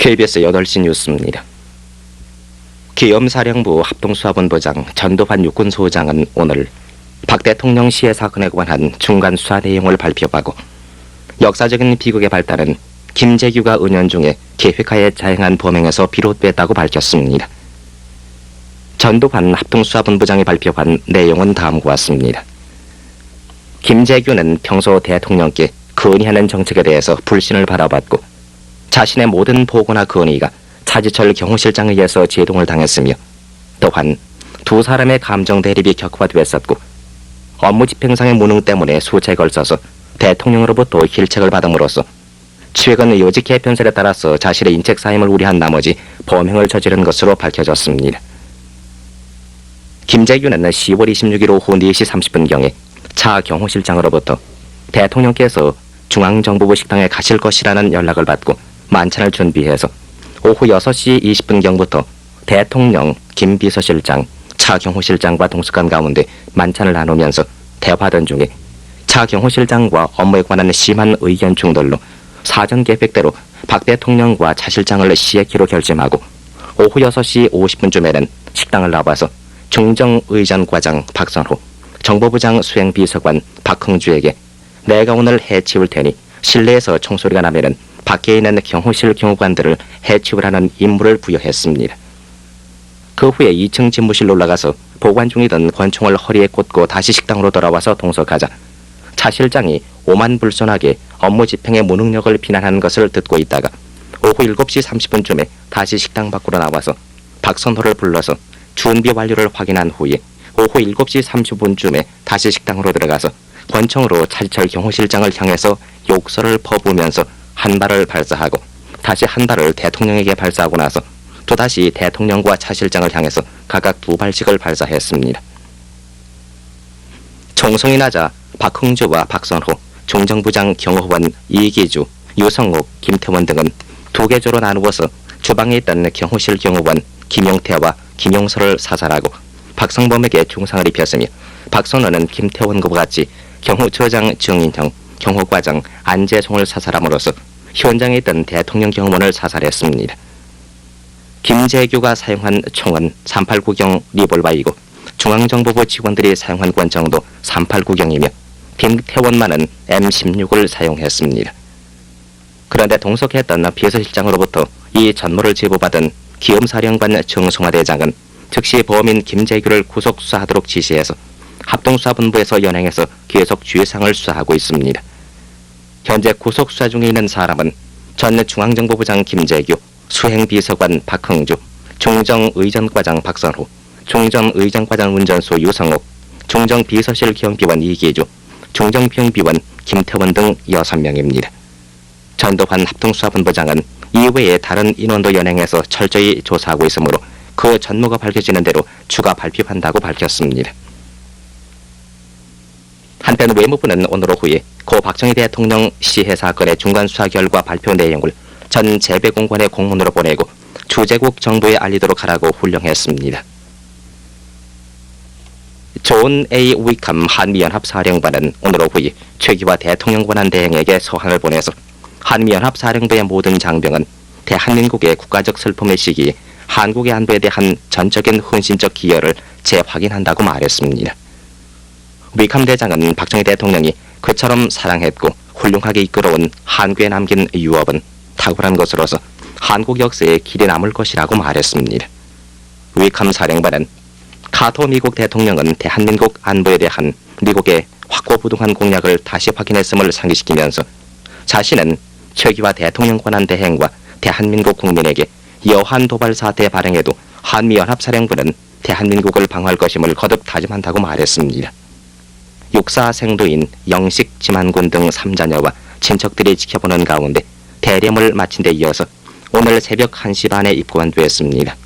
KBS 8시 뉴스입니다. 기엄사령부 합동수사본부장 전두환 육군소장은 오늘 박 대통령 시해 사건에 관한 중간 수사 내용을 발표하고 역사적인 비극의 발단은 김재규가 은연중에 계획하에 자행한 범행에서 비롯됐다고 밝혔습니다. 전두환 합동수사본부장이 발표한 내용은 다음과 같습니다. 김재규는 평소 대통령께 건의하는 정책에 대해서 불신을 받아봤고 자신의 모든 보고나 건의가 차지철 경호실장에 의해서 제동을 당했으며 또한 두 사람의 감정 대립이 격화되었었고 업무 집행상의 무능 때문에 수차에 걸쳐서 대통령으로부터 힐책을 받음으로써 최근 요직 개편설에 따라서 자신의 인책 사임을 우려한 나머지 범행을 저지른 것으로 밝혀졌습니다. 김재규는 10월 26일 오후 4시 30분경에 차 경호실장으로부터 대통령께서 중앙정보부 식당에 가실 것이라는 연락을 받고 만찬을 준비해서 오후 6시 20분경부터 대통령, 김 비서실장, 차 경호실장과 동석한 가운데 만찬을 나누면서 대화하던 중에 차 경호실장과 업무에 관한 심한 의견 충돌로 사전 계획대로 박 대통령과 차 실장을 시해키로 결심하고 오후 6시 50분쯤에는 식당을 나와서 중정의전과장 박선호, 정보부장 수행비서관 박흥주에게 내가 오늘 해치울 테니 실내에서 총소리가 나면은 밖에 있는 경호실 경호관들을 해치우라는 임무를 부여했습니다. 그 후에 2층 집무실로 올라가서 보관 중이던 권총을 허리에 꽂고 다시 식당으로 돌아와서 동석하자 차 실장이 오만불손하게 업무 집행의 무능력을 비난하는 것을 듣고 있다가 오후 7시 30분쯤에 다시 식당 밖으로 나와서 박선호를 불러서 준비 완료를 확인한 후에 오후 7시 30분쯤에 다시 식당으로 들어가서 권총으로 차지철 경호실장을 향해서 욕설을 퍼부으면서 한 발을 발사하고 다시 한 발을 대통령에게 발사하고 나서 또다시 대통령과 차 실장을 향해서 각각 2발씩을 발사했습니다. 총성이 나자 박흥주와 박선호, 중정부장 경호원 이기주, 유성욱, 김태원 등은 두 계조로 나누어서 주방에 있던 경호실 경호원 김용태와 김용서를 사살하고 박성범에게 중상을 입혔으며 박선호는 김태원과 같이 경호처장 정인형, 경호과장 안재송을 사살함으로써 현장에 있던 대통령 경호원을 사살했습니다. 김재규가 사용한 총은 389경 리볼바이고 중앙정보부 직원들이 사용한 권총도 389경이며 김태원만은 M16을 사용했습니다. 그런데 동석했던 비서실장으로부터 이 전모를 제보받은 기엄사령관 정성화 대장은 즉시 범인 김재규를 구속 수사하도록 지시해서 합동수사본부에서 연행해서 계속 주의사항을 수사하고 있습니다. 현재 구속 수사 중에 있는 사람은 전 중앙정보부장 김재규, 수행비서관 박흥주, 중정의전과장 박선호, 중정의전과장 운전수 유성욱, 중정비서실 경비원 이기주, 중정병비원 김태원 등 6명입니다. 전두환 합동수사본부장은 이외에 다른 인원도 연행해서 철저히 조사하고 있으므로 그 전모가 밝혀지는 대로 추가 발표한다고 밝혔습니다. 한편 외무부는 오늘 오후에 고 박정희 대통령 시해 사건의 중간 수사 결과 발표 내용을 전 재배공관에 공문으로 보내고 주재국 정부에 알리도록 하라고 훈령했습니다. 존 A. 위컴 한미연합사령관은 오늘 오후에 최기화 대통령 권한 대행에게 서한을 보내서 한미연합사령부의 모든 장병은 대한민국의 국가적 슬픔의 시기에 한국의 안보에 대한 전적인 헌신적 기여를 재확인한다고 말했습니다. 위컴 대장은 박정희 대통령이 그처럼 사랑했고 훌륭하게 이끌어온 한국에 남긴 유업은 탁월한 것으로서 한국 역사에 길이 남을 것이라고 말했습니다. 위컴 사령관은 카터 미국 대통령은 대한민국 안보에 대한 미국의 확고부동한 공약을 다시 확인했음을 상기시키면서 자신은 최기화 대통령 권한 대행과 대한민국 국민에게 여한 도발 사태 발행에도 한미연합사령부는 대한민국을 방어할 것임을 거듭 다짐한다고 말했습니다. 육사 생도인 영식 지만군 등 3자녀와 친척들이 지켜보는 가운데 대рем을 마친 데 이어서 오늘 새벽 1시 반에 입건됐습니다.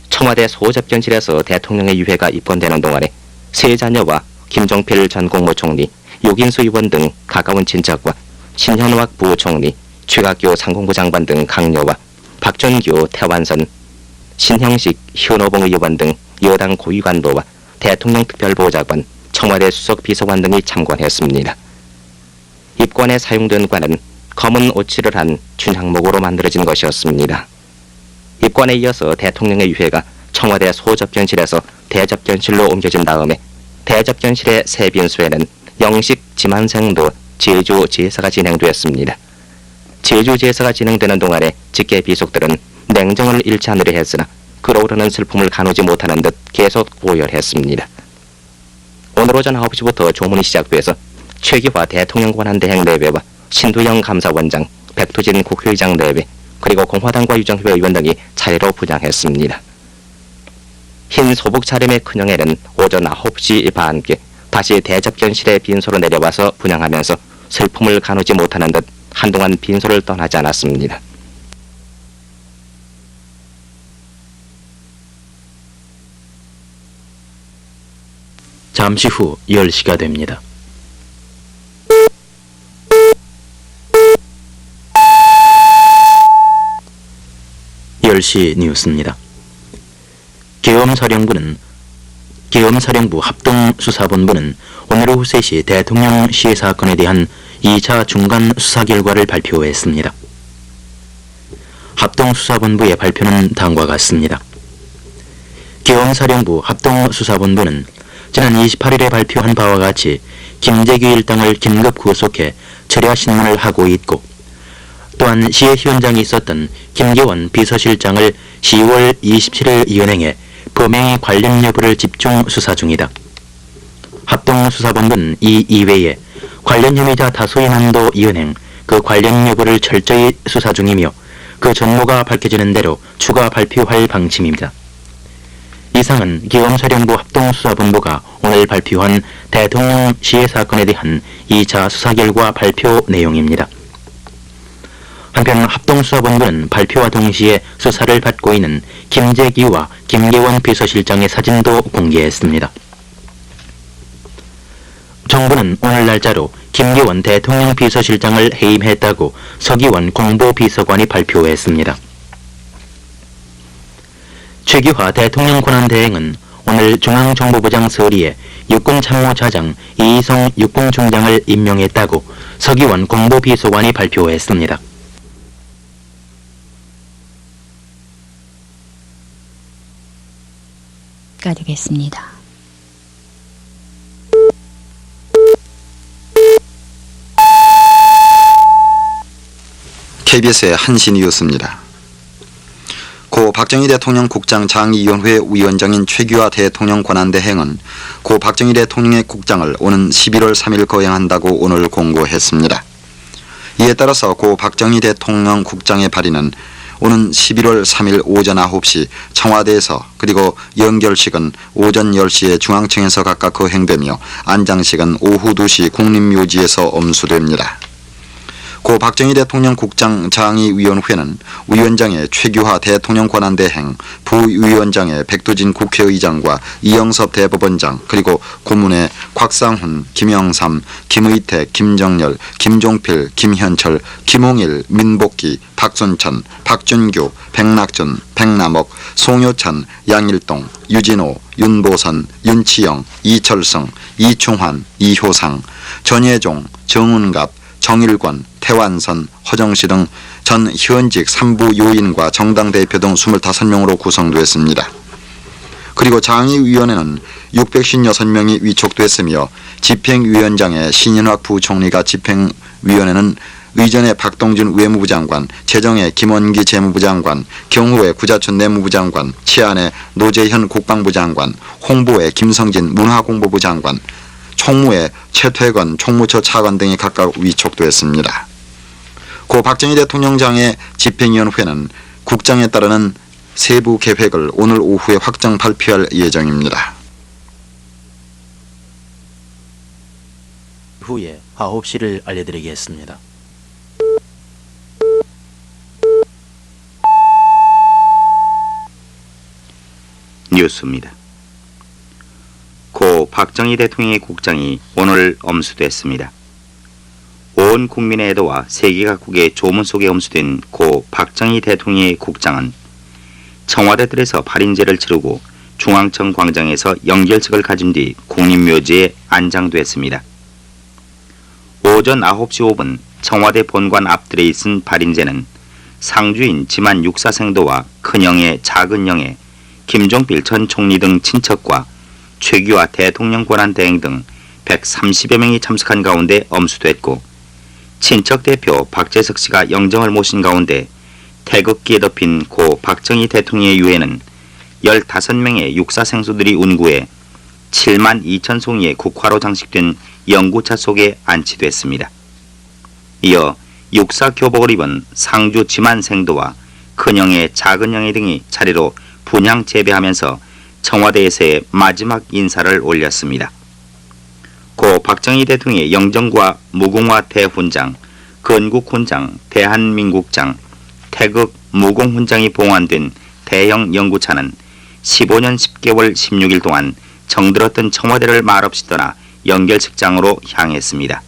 청와대 소접견실에서 대통령의 유해가 입건되는 동안에 세 자녀와 김종필 전 국무총리, 유긴수 의원 등 가까운 친척과 신현왁 부총리, 최각교 상공부 장관 등 강요와 박준규, 태완선, 신형식, 현오봉 의원 등 여당 고위관도와 대통령 특별보좌관, 청와대 수석 비서관 등이 참관했습니다. 입건에 사용된 관은 검은 오칠을 한 춘향목으로 만들어진 것이었습니다. 입관에 이어서 대통령의 유해가 청와대 소접견실에서 대접견실로 옮겨진 다음에 대접견실의 새 빈소에는 영식 지만생도 제주 제사가 진행되었습니다. 제주 제사가 진행되는 동안에 직계 비속들은 냉정을 잃지 않으려 했으나 끓어오르는 슬픔을 가누지 못하는 듯 계속 고열했습니다. 오늘 오전 9시부터 조문이 시작돼서 최기화 대통령 권한대행 내외와 신두영 감사원장, 백두진 국회의장 내외, 그리고 공화당과 유정회 의원 등이 차례로 분양했습니다. 흰 소복 차림의 큰형에는 오전 9시 반께 다시 대접견실의 빈소로 내려와서 분양하면서 슬픔을 가누지 못하는 듯 한동안 빈소를 떠나지 않았습니다. 잠시 후 10시가 됩니다. (10시) 뉴스입니다. 계엄사령부 합동수사본부는 오늘 오후 3시 대통령 시해 사건에 대한 2차 중간 수사 결과를 발표했습니다. 합동수사본부의 발표는 다음과 같습니다. 계엄사령부 합동수사본부는 지난 28일에 발표한 바와 같이 김재규 일당을 긴급 구속해 철야 신문을 하고 있고, 또한 시해 현장에 있었던 김기원 비서실장을 10월 27일 연행해 범행의 관련 여부를 집중 수사 중이다. 합동수사본부는 이 이외에 관련 혐의자 다수의 난도 연행, 그 관련 여부를 철저히 수사 중이며 그 전모가 밝혀지는 대로 추가 발표할 방침입니다. 이상은 계엄사령부 합동수사본부가 오늘 발표한 대통령 시해 사건에 대한 2차 수사 결과 발표 내용입니다. 한편 합동수사본부는 발표와 동시에 수사를 받고 있는 김재규와 김계원 비서실장의 사진도 공개했습니다. 정부는 오늘 날짜로 김계원 대통령 비서실장을 해임했다고 서기원 공보비서관이 발표했습니다. 최기화 대통령 권한대행은 오늘 중앙정보부장 서리에 육군참모차장 이희성 육군총장을 임명했다고 서기원 공보비서관이 발표했습니다. 가 되겠습니다. KBS의 한시 뉴스입니다. 고 박정희 대통령 국장 장의위원회 위원장인 최규하 대통령 권한대행은 고 박정희 대통령의 국장을 오는 11월 3일 거행한다고 오늘 공고했습니다. 이에 따라서 고 박정희 대통령 국장의 발의는 오는 11월 3일 오전 9시 청와대에서, 그리고 연결식은 오전 10시에 중앙청에서 각각 거행되며 안장식은 오후 2시 국립묘지에서 엄수됩니다. 고 박정희 대통령 국장 장의위원회는 위원장의 최규하 대통령 권한대행, 부위원장의 백두진 국회의장과 이영섭 대법원장, 그리고 고문의 곽상훈, 김영삼, 김의택, 김정열, 김종필, 김현철, 김홍일, 민복기, 박순천, 박준규, 백낙준, 백남옥, 송효찬, 양일동, 유진호, 윤보선, 윤치영, 이철성, 이충환, 이효상, 전예종, 정운갑, 정일권, 태완선, 허정시 등 전 현직 3부 요인과 정당 대표 등 25명으로 구성됐습니다. 그리고 장의위원회는 656명이 위촉됐으며 집행위원장의 신인학 부총리가 집행위원회는 의전의 박동준 외무부 장관, 재정의 김원기 재무부 장관, 경호의 구자춘 내무부 장관, 치안의 노재현 국방부 장관, 홍보의 김성진 문화공보부 장관, 총무의 최퇴건 총무처 차관 등이 각각 위촉됐습니다. 고 박정희 대통령장의 집행위원회는 국장에 따르는 세부 계획을 오늘 오후에 확정 발표할 예정입니다. 후에 9시를 알려드리겠습니다. 뉴스입니다. 고 박정희 대통령의 국장이 오늘 엄수됐습니다. 온 국민의 애도와 세계 각국의 조문 속에 엄수된 고 박정희 대통령의 국장은 청와대들에서 발인제를 치르고 중앙청 광장에서 영결식을 가진 뒤 국립묘지에 안장됐습니다. 오전 9시 5분 청와대 본관 앞들에 있은 발인제는 상주인 지만 육사생도와 큰형의 작은형의 김종필 전 총리 등 친척과 최규하 대통령 권한대행 등 130여 명이 참석한 가운데 엄수됐고, 친척 대표 박재석 씨가 영정을 모신 가운데 태극기에 덮인 고 박정희 대통령의 유해는 15명의 육사생소들이 운구해 7만 2천 송이의 국화로 장식된 영구차 속에 안치됐습니다. 이어 육사 교복을 입은 상주 지만 생도와 큰형의 작은형의 등이 차례로 분향 재배하면서 청와대에서의 마지막 인사를 올렸습니다. 고 박정희 대통령의 영정과 무궁화 대훈장, 건국훈장, 대한민국장, 태극 무공훈장이 봉환된 대형 영구차는 15년 10개월 16일 동안 정들었던 청와대를 말없이 떠나 영결식장으로 향했습니다.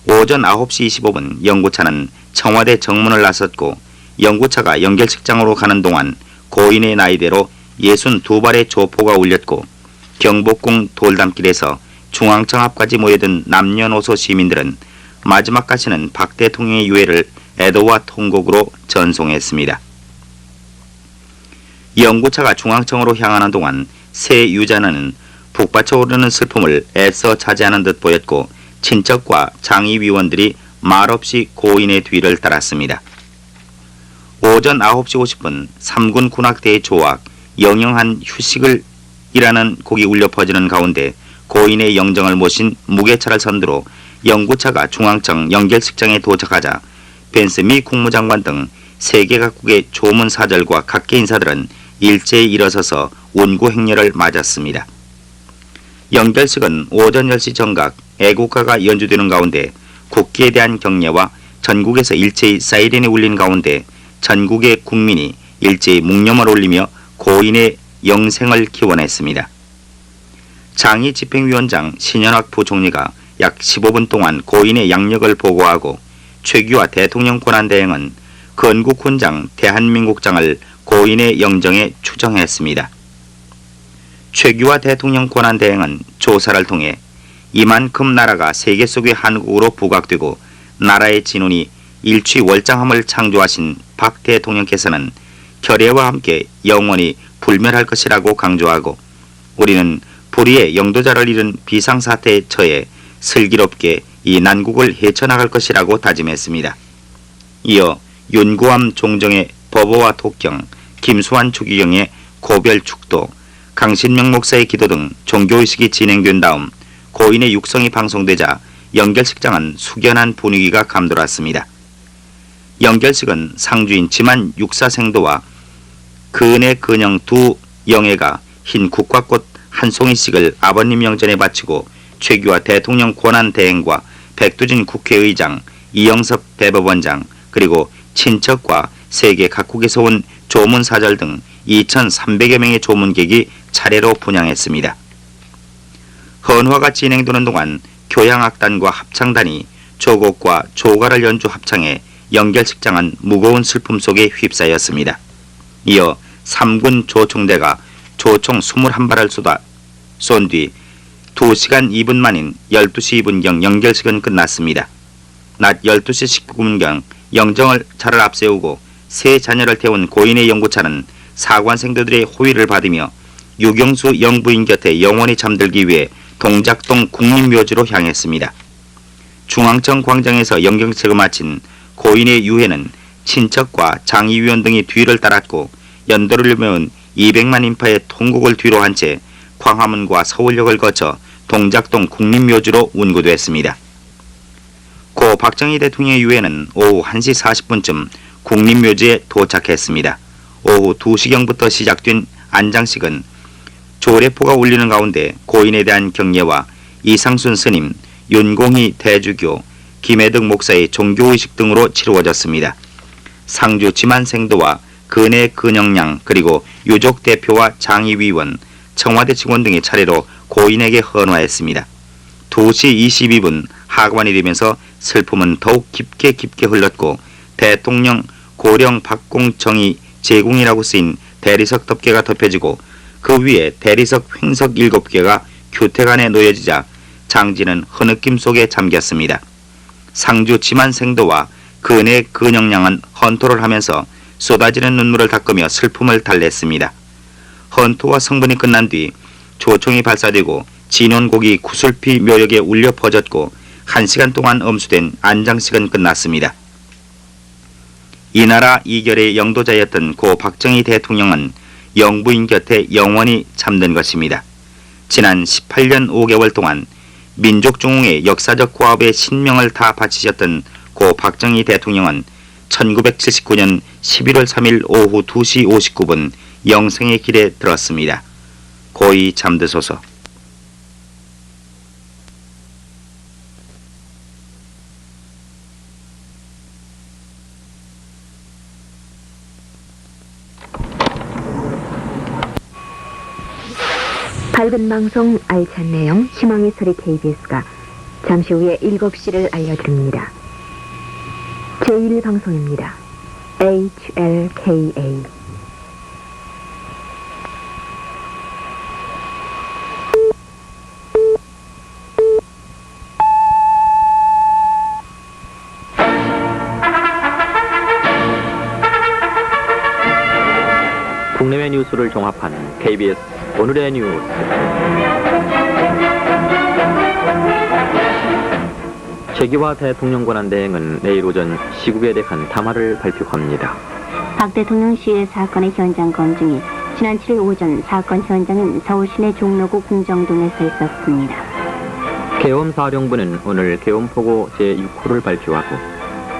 오전 9시 25분 영구차는 청와대 정문을 나섰고, 영구차가 영결식장으로 가는 동안 고인의 나이대로 62발의 조포가 울렸고, 경복궁 돌담길에서 중앙청 앞까지 모여든 남녀노소 시민들은 마지막 가시는 박 대통령의 유해를 애도와 통곡으로 전송했습니다. 영구차가 중앙청으로 향하는 동안 새 유자는 북받쳐 오르는 슬픔을 애써 자제하는 듯 보였고, 친척과 장의위원들이 말없이 고인의 뒤를 따랐습니다. 오전 9시 50분 3군 군악대의 조악 영영한 휴식을 이라는 곡이 울려 퍼지는 가운데 고인의 영정을 모신 무게차를 선두로 영구차가 중앙청 영결식장에 도착하자 펜스 미 국무장관 등 세계 각국의 조문 사절과 각계 인사들은 일제히 일어서서 운구 행렬을 맞았습니다. 영결식은 오전 10시 정각 애국가가 연주되는 가운데 국기에 대한 경례와 전국에서 일제히 사이렌이 울린 가운데 전국의 국민이 일제히 묵념을 올리며 고인의 영생을 기원했습니다. 장희 집행위원장 신현학 부총리가 약 15분 동안 고인의 양력을 보고하고, 최규하 대통령 권한대행은 건국훈장 대한민국장을 고인의 영정에 추정했습니다. 최규하 대통령 권한대행은 조사를 통해 이만큼 나라가 세계 속의 한국으로 부각되고 나라의 진운이 일취월장함을 창조하신 박 대통령께서는 결의와 함께 영원히 불멸할 것이라고 강조하고, 우리는 불의의 영도자를 잃은 비상사태에 처해 슬기롭게 이 난국을 헤쳐나갈 것이라고 다짐했습니다. 이어 윤구암 종정의 법어와 독경, 김수환 추기경의 고별 축도, 강신명 목사의 기도 등 종교의식이 진행된 다음 고인의 육성이 방송되자 영결식장은 숙연한 분위기가 감돌았습니다. 영결식은 상주인 지만 육사생도와 그은의 근영 두 영예가 흰 국화꽃 한 송이씩을 아버님 영전에 바치고, 최규하 대통령 권한대행과 백두진 국회의장, 이영섭 대법원장, 그리고 친척과 세계 각국에서 온 조문사절 등 2,300여 명의 조문객이 차례로 분향했습니다. 헌화가 진행되는 동안 교향악단과 합창단이 조곡과 조가를 연주 합창해 영결식장은 무거운 슬픔 속에 휩싸였습니다. 이어 3군 조총대가 조총 21발을 쏜 뒤 2시간 2분 만인 12시 2분경 영결식은 끝났습니다. 낮 12시 19분경 영정차를 앞세우고 세 자녀를 태운 고인의 영구차는 사관생도들의 호의를 받으며 유경수 영부인 곁에 영원히 잠들기 위해 동작동 국립묘지로 향했습니다. 중앙청 광장에서 영경책을 마친 고인의 유해는 친척과 장의위원 등이 뒤를 따랐고, 연도를 메운 200만 인파의 통곡을 뒤로 한 채 광화문과 서울역을 거쳐 동작동 국립묘지로 운구됐습니다. 고 박정희 대통령의 유해는 오후 1시 40분쯤 국립묘지에 도착했습니다. 오후 2시경부터 시작된 안장식은 조례포가 울리는 가운데 고인에 대한 경례와 이상순 스님, 윤공희 대주교, 김혜득 목사의 종교의식 등으로 치루어졌습니다. 상주 지만생도와 근의 근영양, 그리고 유족 대표와 장의위원, 청와대 직원 등이 차례로 고인에게 헌화했습니다. 2시 22분 하관이 되면서 슬픔은 더욱 깊게 흘렀고, 대통령 고령 박공정이 제궁이라고 쓰인 대리석 덮개가 덮여지고 그 위에 대리석 횡석 7개가 규택 안에 놓여지자 장지는 흐느낌 속에 잠겼습니다. 상주 지만생도와 근의 근영량은 헌토를 하면서 쏟아지는 눈물을 닦으며 슬픔을 달랬습니다. 헌토와 성분이 끝난 뒤 조총이 발사되고 진원곡이 구슬피 묘역에 울려 퍼졌고 1시간 동안 엄수된 안장식은 끝났습니다. 이 나라 이결의 영도자였던 고 박정희 대통령은 영부인 곁에 영원히 잠든 것입니다. 지난 18년 5개월 동안 민족중흥의 역사적 고압에 신명을 다 바치셨던 고 박정희 대통령은 1979년 11월 3일 오후 2시 59분 영생의 길에 들었습니다. 고이 잠드소서. 밝은 방송 알찬 내용 희망의 소리 KBS가 잠시 후에 7시를 알려드립니다. 제1방송입니다. HLKA 국내외 뉴스를 종합하는 KBS 오늘의 뉴스. 최기화 대통령 권한대행은 내일 오전 시국에 대한 담화를 발표합니다. 박 대통령 시해 사건의 현장 검증이 지난 7일 오전 사건 현장인 서울시내 종로구 궁정동에서 있었습니다. 계엄사령부는 오늘 계엄포고 제6호를 발표하고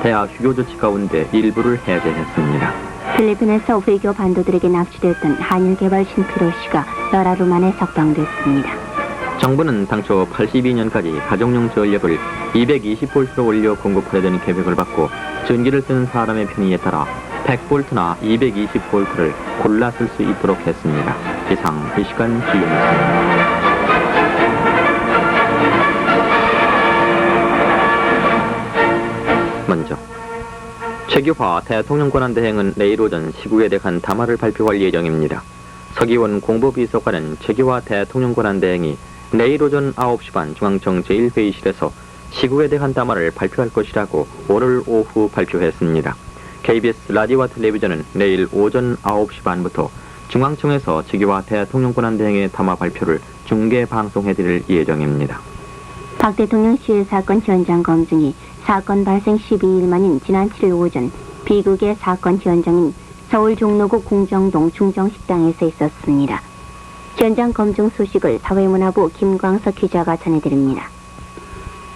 대학 휴교 조치 가운데 일부를 해제했습니다. 필리핀에서 외교 반도들에게 납치됐던 한일개발 신피로시가 열 하루 만에 석방됐습니다. 정부는 당초 82년까지 가정용 전력을 220볼트로 올려 공급하려는 계획을 받고 전기를 쓰는 사람의 편의에 따라 100볼트나 220볼트를 골라 쓸 수 있도록 했습니다. 이상 이 시간 주요 뉴스입니다. 먼저 최규화 대통령 권한대행은 내일 오전 시국에 대한 담화를 발표할 예정입니다. 서기원 공보비서관은 최규화 대통령 권한대행이 내일 오전 9시 반 중앙청 제1회의실에서 시국에 대한 담화를 발표할 것이라고 오늘 오후 발표했습니다. KBS 라디오와 텔레비전은 내일 오전 9시 반부터 중앙청에서 최규화 대통령 권한대행의 담화 발표를 중계 방송해드릴 예정입니다. 박 대통령 시해 사건 현장 검증이 사건 발생 12일 만인 지난 7일 오전 비극의 사건 현장인 서울 종로구 궁정동 중정식당에서 있었습니다. 현장 검증 소식을 사회문화부 김광석 기자가 전해드립니다.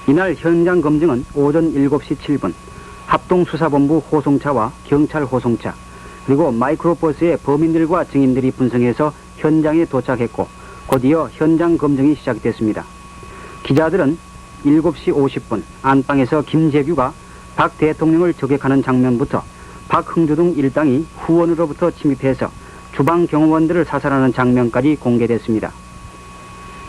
이날 현장 검증은 오전 7시 7분 합동수사본부 호송차와 경찰 호송차 그리고 마이크로버스의 범인들과 증인들이 분성해서 현장에 도착했고 곧이어 현장 검증이 시작됐습니다. 기자들은 7시 50분 안방에서 김재규가 박 대통령을 저격하는 장면부터 박흥주 등 일당이 후원으로부터 침입해서 주방 경호원들을 사살하는 장면까지 공개됐습니다.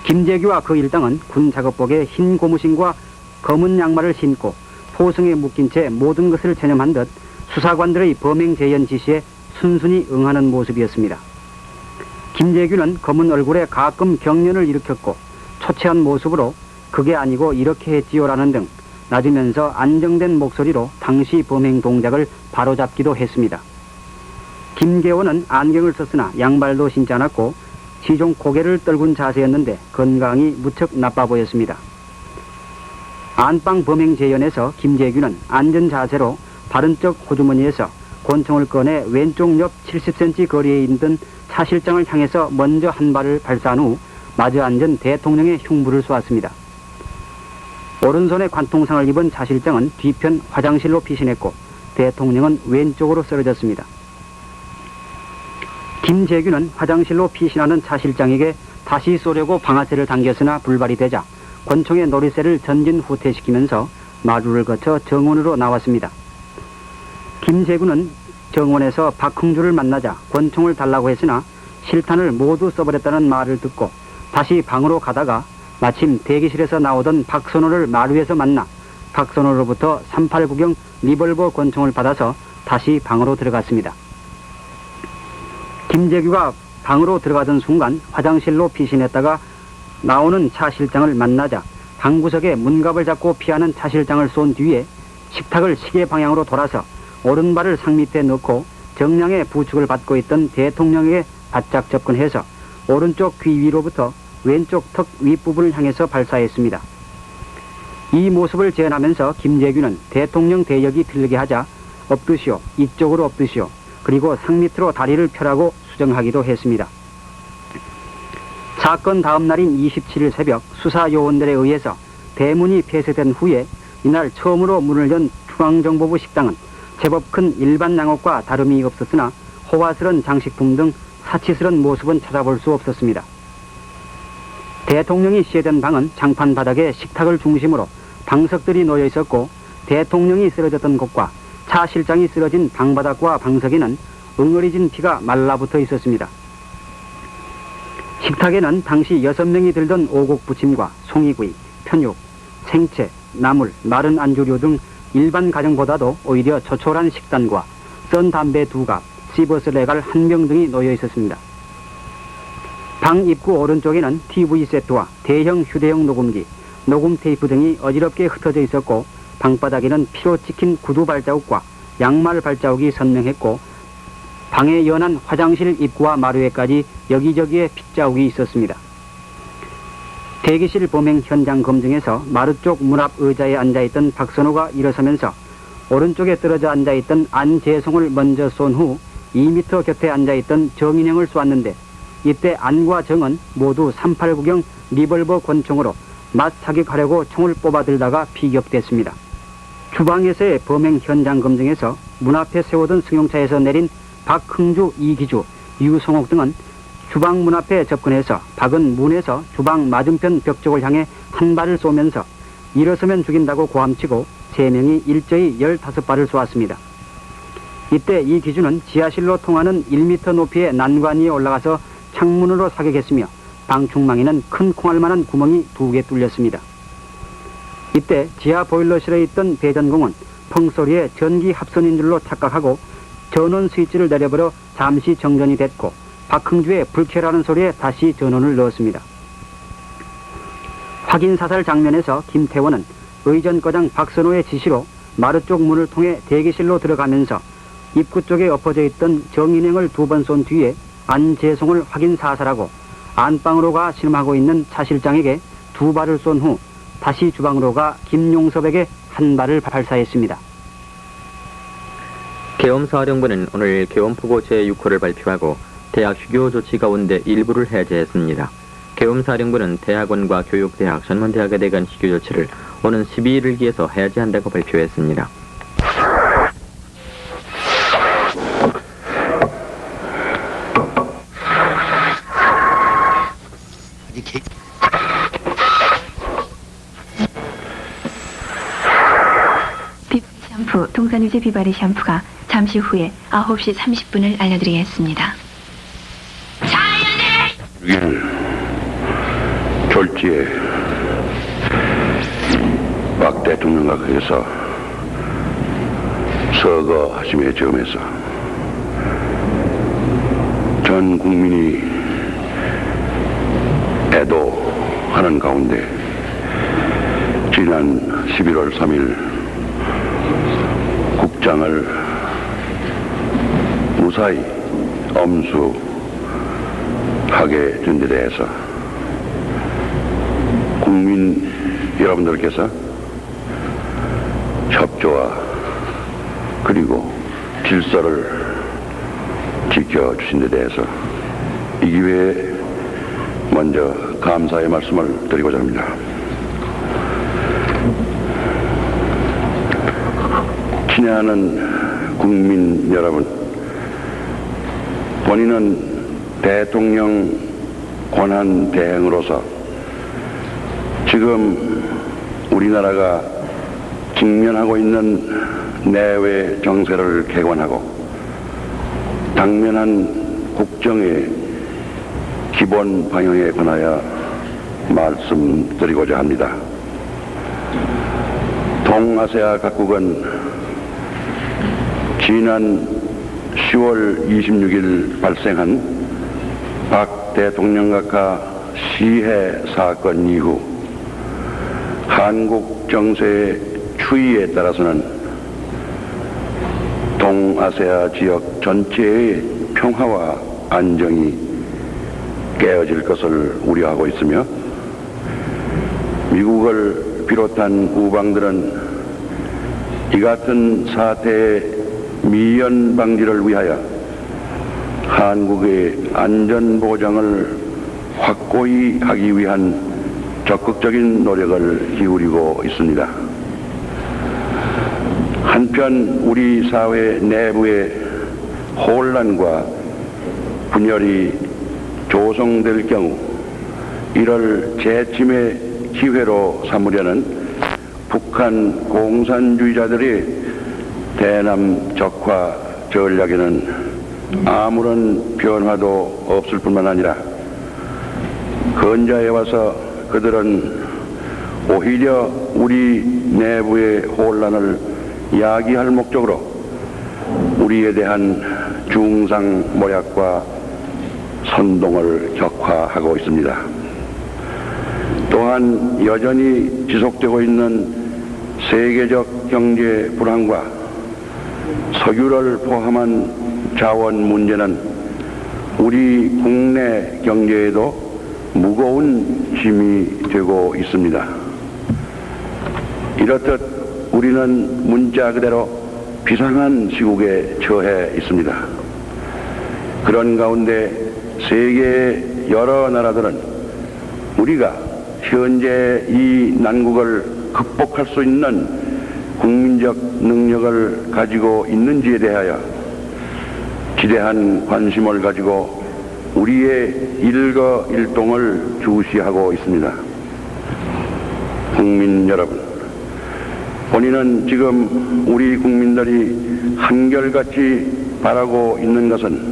김재규와 그 일당은 군 작업복에 흰 고무신과 검은 양말을 신고 포승에 묶인 채 모든 것을 체념한 듯 수사관들의 범행 재현 지시에 순순히 응하는 모습이었습니다. 김재규는 검은 얼굴에 가끔 경련을 일으켰고 초췌한 모습으로 그게 아니고 이렇게 했지요라는 등 낮으면서 안정된 목소리로 당시 범행 동작을 바로잡기도 했습니다. 김계호는 안경을 썼으나 양발도 신지 않았고 시종 고개를 떨군 자세였는데 건강이 무척 나빠 보였습니다. 안방 범행 재현에서 김재규는 앉은 자세로 바른쪽 호주머니에서 권총을 꺼내 왼쪽 옆 70cm 거리에 있는 차 실장을 향해서 먼저 한 발을 발사한 후 마주 앉은 대통령의 흉부를 쏘았습니다. 오른손에 관통상을 입은 차 실장은 뒤편 화장실로 피신했고 대통령은 왼쪽으로 쓰러졌습니다. 김재규는 화장실로 피신하는 차 실장에게 다시 쏘려고 방아쇠를 당겼으나 불발이 되자 권총의 노리쇠를 전진 후퇴시키면서 마루를 거쳐 정원으로 나왔습니다. 김재규는 정원에서 박흥주를 만나자 권총을 달라고 했으나 실탄을 모두 써버렸다는 말을 듣고 다시 방으로 가다가 마침 대기실에서 나오던 박선호를 마루에서 만나 박선호로부터 389경 리볼버 권총을 받아서 다시 방으로 들어갔습니다. 김재규가 방으로 들어가던 순간 화장실로 피신했다가 나오는 차 실장을 만나자 방구석에 문갑을 잡고 피하는 차 실장을 쏜 뒤에 식탁을 시계 방향으로 돌아서 오른발을 상 밑에 넣고 정량의 부축을 받고 있던 대통령에게 바짝 접근해서 오른쪽 귀 위로부터 왼쪽 턱 윗부분을 향해서 발사했습니다. 이 모습을 재현하면서 김재규는 대통령 대역이 들리게 하자 엎드시오, 이쪽으로 엎드시오, 그리고 상 밑으로 다리를 펴라고 수정하기도 했습니다. 사건 다음 날인 27일 새벽 수사 요원들에 의해서 대문이 폐쇄된 후에 이날 처음으로 문을 연 중앙정보부 식당은 제법 큰 일반 양옥과 다름이 없었으나 호화스런 장식품 등 사치스런 모습은 찾아볼 수 없었습니다. 대통령이 시해된 방은 장판 바닥에 식탁을 중심으로 방석들이 놓여 있었고, 대통령이 쓰러졌던 곳과 차 실장이 쓰러진 방바닥과 방석에는 응어리진 피가 말라붙어 있었습니다. 식탁에는 당시 6명이 들던 오곡 부침과 송이구이, 편육, 생채, 나물, 마른 안주류 등 일반 가정보다도 오히려 조촐한 식단과 썬 담배 2갑, 시버스 레갈 1병 등이 놓여 있었습니다. 방 입구 오른쪽에는 TV 세트와 대형 휴대용 녹음기, 녹음 테이프 등이 어지럽게 흩어져 있었고, 방바닥에는 피로 찍힌 구두 발자국과 양말 발자국이 선명했고, 방에 연한 화장실 입구와 마루에까지 여기저기에 핏자국이 있었습니다. 대기실 범행 현장 검증에서 마루 쪽 문 앞 의자에 앉아있던 박선호가 일어서면서 오른쪽에 떨어져 앉아있던 안재송을 먼저 쏜 후 2m 곁에 앉아있던 정인영을 쏘았는데, 이때 안과 정은 모두 389경 리볼버 권총으로 맞사격하려고 총을 뽑아들다가 피격됐습니다. 주방에서의 범행 현장 검증에서 문 앞에 세우던 승용차에서 내린 박흥주, 이기주, 유성옥 등은 주방 문 앞에 접근해서 박은 문에서 주방 맞은편 벽 쪽을 향해 한 발을 쏘면서 일어서면 죽인다고 고함치고 3명이 일제히 15발을 쏘았습니다. 이때 이기주는 지하실로 통하는 1m 높이의 난관 위에 올라가서 창문으로 사격했으며 방충망에는 큰 콩알만한 구멍이 2개 뚫렸습니다. 이때 지하 보일러실에 있던 배전공은 펑소리에 전기 합선인 줄로 착각하고 전원 스위치를 내려버려 잠시 정전이 됐고, 박흥주의 불쾌라는 소리에 다시 전원을 넣었습니다. 확인 사살 장면에서 김태원은 의전과장 박선호의 지시로 마루 쪽 문을 통해 대기실로 들어가면서 입구 쪽에 엎어져 있던 정인영을 2번 쏜 뒤에 안재송을 확인 사살하고 안방으로 가 신음하고 있는 차 실장에게 2발을 쏜 후 다시 주방으로 가 김용섭에게 1발을 발사했습니다. 계엄사령부는 오늘 계엄포고 제6호를 발표하고 대학 휴교 조치 가운데 일부를 해제했습니다. 계엄사령부는 대학원과 교육대학, 전문대학에 대한 휴교 조치를 오는 12일을 기해서 해제한다고 발표했습니다. 샴푸, 동산유제 비바리 샴푸가 잠시 후에 9시 30분을 알려드리겠습니다. 6일 졸지에 박 대통령각에서 서거하심의 점에서 전 국민이 애도하는 가운데 지난 11월 3일 국장을 무사히 엄수하게 된 데 대해서 국민 여러분들께서 협조와 그리고 질서를 지켜주신 데 대해서 이 기회에 먼저 감사의 말씀을 드리고자 합니다. 친애하는 국민 여러분, 본인은 대통령 권한 대행으로서 지금 우리나라가 직면하고 있는 내외 정세를 개관하고 당면한 국정의 기본 방향에 관하여 말씀드리고자 합니다. 동아시아 각국은 지난 10월 26일 발생한 박 대통령각하 시해 사건 이후 한국 정세의 추이에 따라서는 동아시아 지역 전체의 평화와 안정이 깨어질 것을 우려하고 있으며 미국을 비롯한 우방들은 이 같은 사태의 미연 방지를 위하여 한국의 안전 보장을 확고히 하기 위한 적극적인 노력을 기울이고 있습니다. 한편 우리 사회 내부의 혼란과 분열이 조성될 경우 이를 재침의 기회로 삼으려는 북한 공산주의자들의 대남 적화 전략에는 아무런 변화도 없을 뿐만 아니라 근자에 와서 그들은 오히려 우리 내부의 혼란을 야기할 목적으로 우리에 대한 중상모략과 선동을 격화하고 있습니다. 또한 여전히 지속되고 있는 세계적 경제 불황과 석유를 포함한 자원 문제는 우리 국내 경제에도 무거운 짐이 되고 있습니다. 이렇듯 우리는 문자 그대로 비상한 시국에 처해 있습니다. 그런 가운데 세계의 여러 나라들은 우리가 현재 이 난국을 극복할 수 있는 국민적 능력을 가지고 있는지에 대하여 지대한 관심을 가지고 우리의 일거일동을 주시하고 있습니다. 국민 여러분, 본인은 지금 우리 국민들이 한결같이 바라고 있는 것은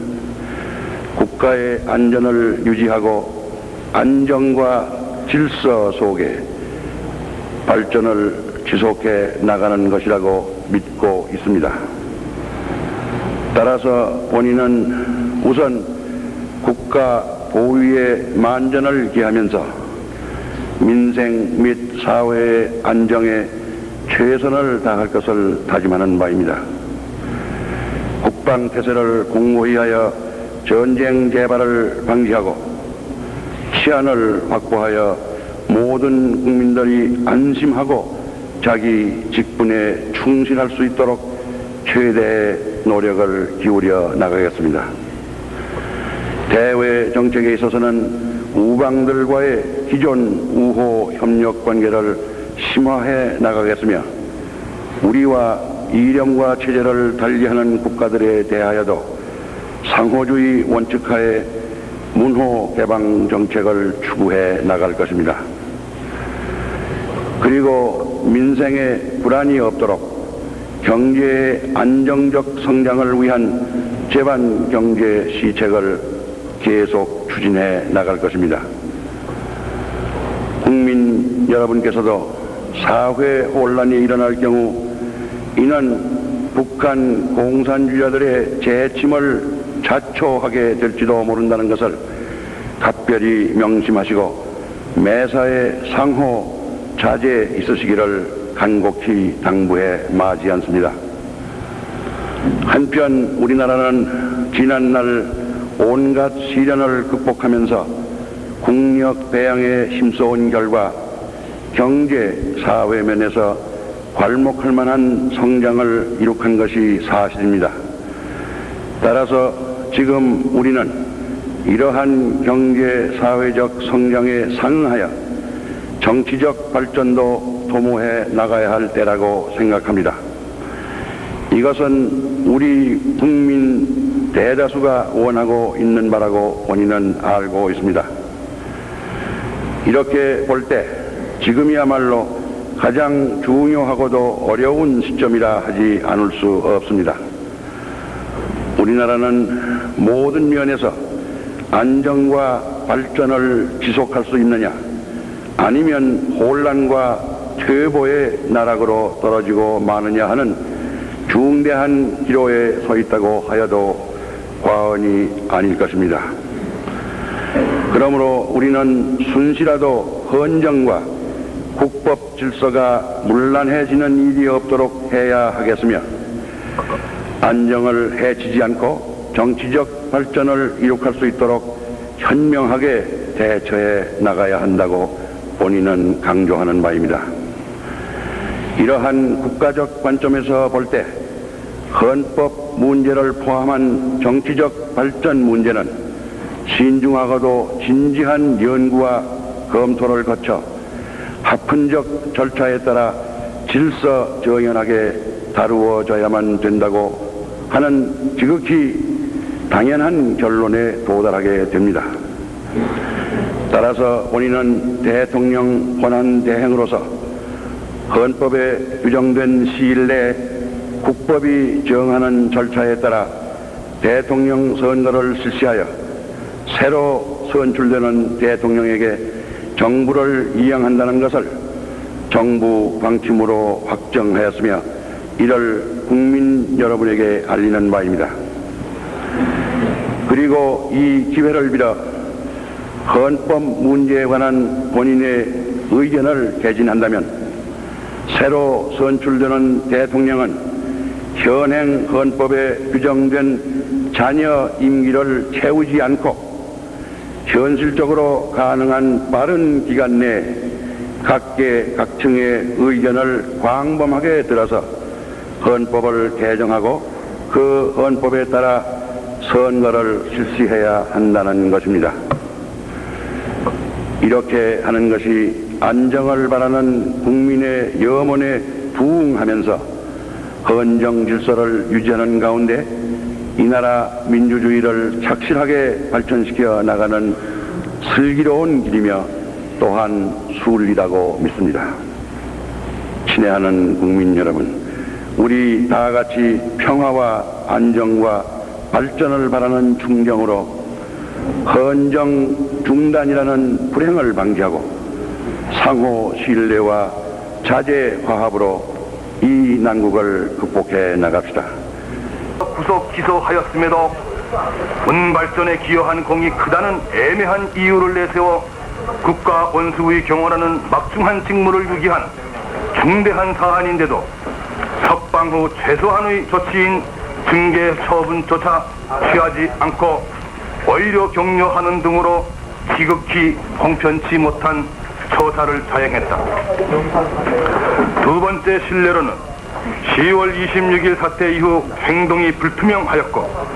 국가의 안전을 유지하고 안정과 질서 속에 발전을 지속해 나가는 것이라고 믿고 있습니다. 따라서 본인은 우선 국가 보위에 만전을 기하면서 민생 및 사회의 안정에 최선을 다할 것을 다짐하는 바입니다. 국방태세를 공고히 하여 전쟁 재발을 방지하고 치안을 확보하여 모든 국민들이 안심하고 자기 직분에 충실할 수 있도록 최대의 노력을 기울여 나가겠습니다. 대외 정책에 있어서는 우방들과의 기존 우호 협력 관계를 심화해 나가겠으며 우리와 이념과 체제를 달리하는 국가들에 대하여도 상호주의 원칙하에 문호 개방 정책을 추구해 나갈 것입니다. 그리고 민생에 불안이 없도록 경제의 안정적 성장을 위한 제반 경제 시책을 계속 추진해 나갈 것입니다. 국민 여러분께서도 사회 혼란이 일어날 경우 이는 북한 공산주의자들의 재침을 자초하게 될지도 모른다는 것을 각별히 명심하시고 매사에 상호 자제 있으시기를 간곡히 당부해 마지 않습니다. 한편 우리나라는 지난날 온갖 시련을 극복하면서 국력 배양에 힘써온 결과 경제, 사회 면에서 괄목할 만한 성장을 이룩한 것이 사실입니다. 따라서 지금 우리는 이러한 경제, 사회적 성장에 상응하여 정치적 발전도 도모해 나가야 할 때라고 생각합니다. 이것은 우리 국민 대다수가 원하고 있는 바라고 본인은 알고 있습니다. 이렇게 볼 때 지금이야말로 가장 중요하고도 어려운 시점이라 하지 않을 수 없습니다. 우리나라는 모든 면에서 안정과 발전을 지속할 수 있느냐 아니면 혼란과 퇴보의 나락으로 떨어지고 마느냐 하는 중대한 기로에 서 있다고 하여도 과언이 아닐 것입니다. 그러므로 우리는 순실하도 헌정과 국법 질서가 문란해지는 일이 없도록 해야 하겠으며 안정을 해치지 않고 정치적 발전을 이룩할 수 있도록 현명하게 대처해 나가야 한다고 본인은 강조하는 바입니다. 이러한 국가적 관점에서 볼 때 헌법 문제를 포함한 정치적 발전 문제는 신중하고도 진지한 연구와 검토를 거쳐 합헌적 절차에 따라 질서정연하게 다루어져야만 된다고 하는 지극히 당연한 결론에 도달하게 됩니다. 따라서 본인은 대통령 권한대행으로서 헌법에 규정된 시일 내에 국법이 정하는 절차에 따라 대통령 선거를 실시하여 새로 선출되는 대통령에게 정부를 이양한다는 것을 정부 방침으로 확정하였으며 이를 국민 여러분에게 알리는 바입니다. 그리고 이 기회를 빌어 헌법 문제에 관한 본인의 의견을 개진한다면 새로 선출되는 대통령은 현행 헌법에 규정된 잔여 임기를 채우지 않고 현실적으로 가능한 빠른 기간 내에 각계 각층의 의견을 광범하게 들어서 헌법을 개정하고 그 헌법에 따라 선거를 실시해야 한다는 것입니다. 이렇게 하는 것이 안정을 바라는 국민의 염원에 부응하면서 헌정 질서를 유지하는 가운데 이 나라 민주주의를 착실하게 발전시켜 나가는 슬기로운 길이며 또한 순리라고 믿습니다. 친애하는 국민 여러분, 우리 다 같이 평화와 안정과 발전을 바라는 충정으로 헌정 중단이라는 불행을 방지하고 상호 신뢰와 자제 화합으로 이 난국을 극복해 나갑시다. 구속 기소하였음에도 군 발전에 기여한 공이 크다는 애매한 이유를 내세워 국가 원수의 경호라는 막중한 직무를 유기한 중대한 사안인데도 석방 후 최소한의 조치인 징계 처분조차 취하지 않고 오히려 격려하는 등으로 지극히 공편치 못한 처사를 자행했다. 두 번째 실례로는 10월 26일 사태 이후 행동이 불투명하였고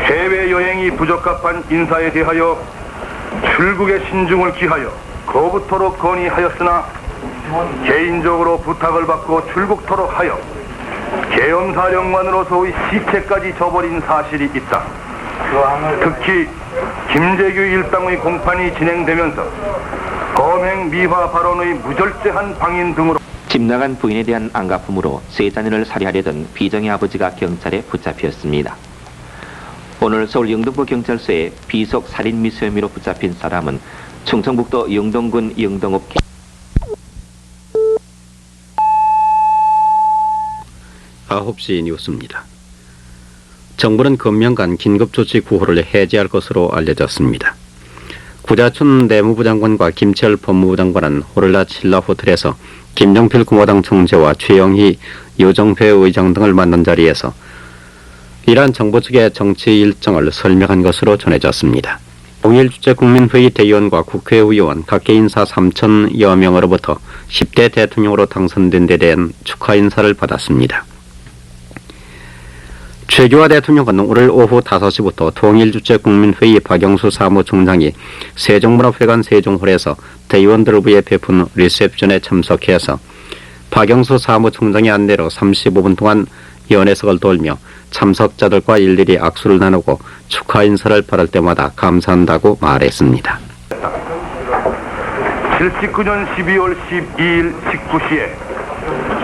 해외여행이 부적합한 인사에 대하여 출국의 신중을 기하여 거부토록 건의하였으나 개인적으로 부탁을 받고 출국토록 하여 계엄사령관으로서의 시체까지 져버린 사실이 있다. 특히 김재규 일당의 공판이 진행되면서 범행 미화 발언의 무절제한 방인 등으로 집 나간 부인에 대한 안갚음으로 세자녀를 살해하려던 비정의 아버지가 경찰에 붙잡혔습니다. 오늘 서울 영등포 경찰서에 비속 살인 미수 혐의로 붙잡힌 사람은 충청북도 영동군 영동읍 9시 뉴스입니다. 정부는 금년간 긴급조치 구호를 해제할 것으로 알려졌습니다. 구자춘 내무부 장관과 김철 법무부 장관은 호를라 신라 호텔에서 김종필 공화당 총재와 최영희 여정회 의장 등을 만난 자리에서 이러한 정부 측의 정치 일정을 설명한 것으로 전해졌습니다. 통일주체국민회의 대의원과 국회의원 각계 인사 3,000여 명으로부터 10대 대통령으로 당선된 데 대한 축하 인사를 받았습니다. 최규하 대통령은 오늘 오후 5시부터 통일주체국민회의 박영수 사무총장이 세종문화회관 세종홀에서 대의원들을 위해 베푼 리셉션에 참석해서 박영수 사무총장의 안내로 35분 동안 연회석을 돌며 참석자들과 일일이 악수를 나누고 축하 인사를 받을 때마다 감사한다고 말했습니다. 79년 12월 12일 19시에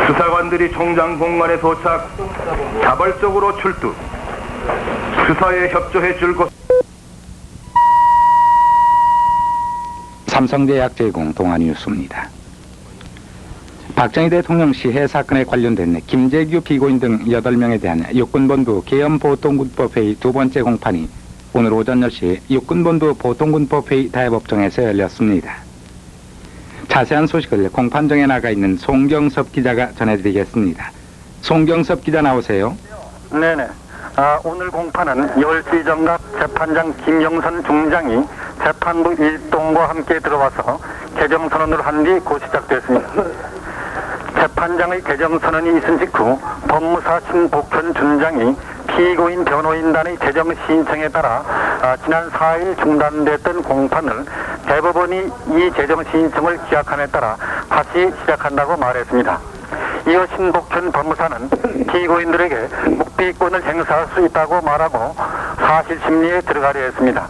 수사관들이 총장 공간에 도착, 자발적으로 출두, 수사에 협조해 줄 것. 삼성제약 제공 동아뉴스입니다. 박정희 대통령 시해 사건에 관련된 김재규 피고인 등 8명에 대한 육군본부 계엄보통군법회의 두 번째 공판이 오늘 오전 10시 육군본부 보통군법회의 대법정에서 열렸습니다. 자세한 소식을 공판정에 나가 있는 송경섭 기자가 전해드리겠습니다. 송경섭 기자 나오세요. 네네. 오늘 공판은 10시 정각 재판장 김영선 중장이 재판부 일동과 함께 들어와서 개정선언을 한 뒤 곧 시작됐습니다. 재판장의 개정선언이 있은 직후 법무사 신복현 준장이 피고인 변호인단의 개정 신청에 따라 지난 4일 중단됐던 공판을 대법원이 이 개정 신청을 기각함에 따라 다시 시작한다고 말했습니다. 이어 신복현 법무사는 피고인들에게 묵비권을 행사할 수 있다고 말하고 사실심리에 들어가려 했습니다.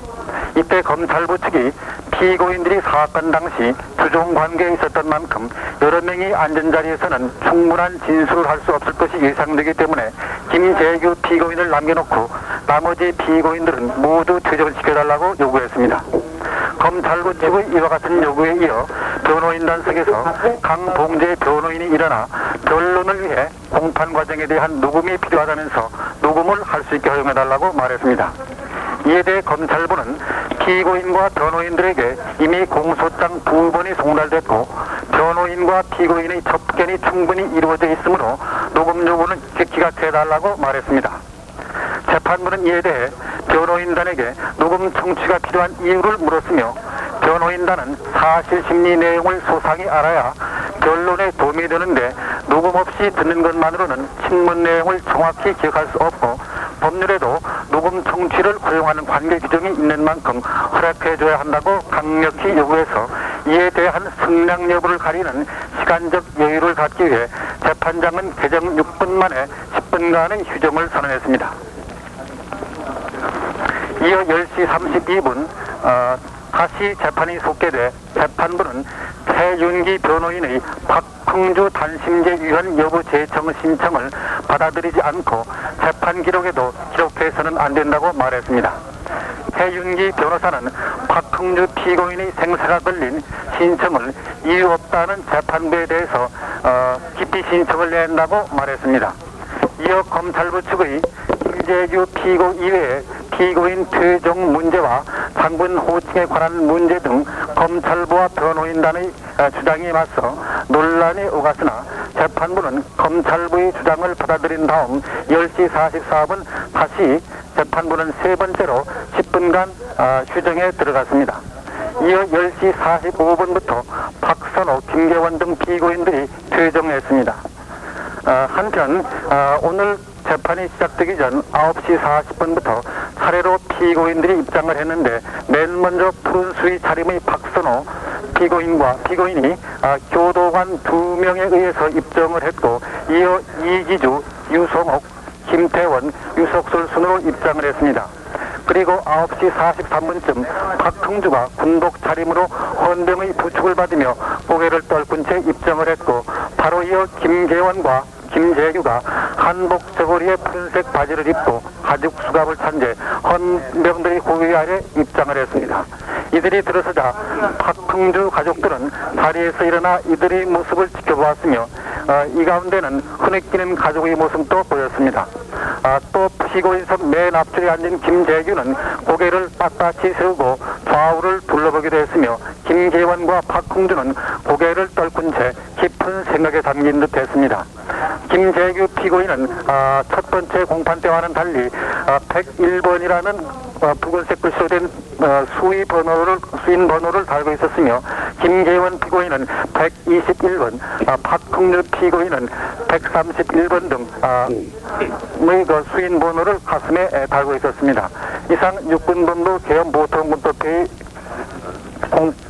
이때 검찰부 측이 피고인들이 사건 당시 주종 관계에 있었던 만큼 여러 명이 앉은 자리에서는 충분한 진술을 할 수 없을 것이 예상되기 때문에 김재규 피고인을 남겨놓고 나머지 피고인들은 모두 퇴정시켜달라고 요구했습니다. 검찰부 측의 이와 같은 요구에 이어 변호인단석에서 강봉재 변호인이 일어나 변론을 위해 공판 과정에 대한 녹음이 필요하다면서 녹음을 할 수 있게 허용해달라고 말했습니다. 이에 대해 검찰부는 피고인과 변호인들에게 이미 공소장 2번이 송달됐고 변호인과 피고인의 접견이 충분히 이루어져 있으므로 녹음 요구는 기각해달라고 말했습니다. 재판부는 이에 대해 변호인단에게 녹음 청취가 필요한 이유를 물었으며 변호인단은 사실심리 내용을 소상히 알아야 변론에 도움이 되는데 녹음 없이 듣는 것만으로는 신문 내용을 정확히 기억할 수 없고 법률에도 녹음 청취를 허용하는 관계 규정이 있는 만큼 허락해줘야 한다고 강력히 요구해서 이에 대한 승낙 여부를 가리는 시간적 여유를 갖기 위해 재판장은 개정 6분 만에 10분간의 휴정을 선언했습니다. 이어 10시 32분 다시 재판이 속개돼 재판부는 태윤기 변호인의 박흥주 단심제 위헌 여부 재청 신청을 받아들이지 않고 재판 기록에도 기록해서는 안 된다고 말했습니다. 태윤기 변호사는 박흥주 피고인의 생사가 걸린 신청을 이유 없다는 재판부에 대해서 기피 신청을 낸다고 말했습니다. 이어 검찰부 측의 김재규 피고 이외에 피고인 퇴정 문제와 상분 호칭에 관한 문제 등 검찰부와 변호인단의 주장에 맞서 논란이 오갔으나 재판부는 검찰부의 주장을 받아들인 다음 10시 44분 다시 재판부는 세 번째로 10분간 휴정에 들어갔습니다. 이어 10시 45분부터 박선호, 김계원 등 피고인들이 퇴정했습니다. 한편 오늘 재판이 시작되기 전 9시 40분부터 차례로 피고인들이 입장을 했는데 맨 먼저 푸른 수의 차림의 박선호 피고인이 교도관 2명에 의해서 입정을 했고 이어 이기주, 유성옥, 김태원, 유석술 순으로 입장을 했습니다. 그리고 9시 43분쯤 박흥주가 군복 차림으로 헌병의 부축을 받으며 고개를 떨군 채 입정을 했고 바로 이어 김계원과 김재규가 한복 저고리에 푸른색 바지를 입고 가죽 수갑을 찬 채 헌병들의 고개 아래 입장을 했습니다. 이들이 들어서자 박흥주 가족들은 자리에서 일어나 이들의 모습을 지켜보았으며 이 가운데는 흐느끼는 가족의 모습도 보였습니다. 또 피고인석 맨 앞줄에 앉은 김재규는 고개를 빳빳이 세우고 좌우를 둘러보기도 했으며 김계원과 박흥주는 고개를 떨군 채 깊은 생각에 잠긴 듯 했습니다. 김재규 피고인은 첫 번째 공판 때와는 달리 101번이라는 붉은색 글씨로 된 수인 번호를 달고 있었으며 김계원 피고인은 121번, 박흥주 피고인은 131번 등의 수인 번호를 가슴에 달고 있었습니다. 이상 육군본부 계엄보통군법회의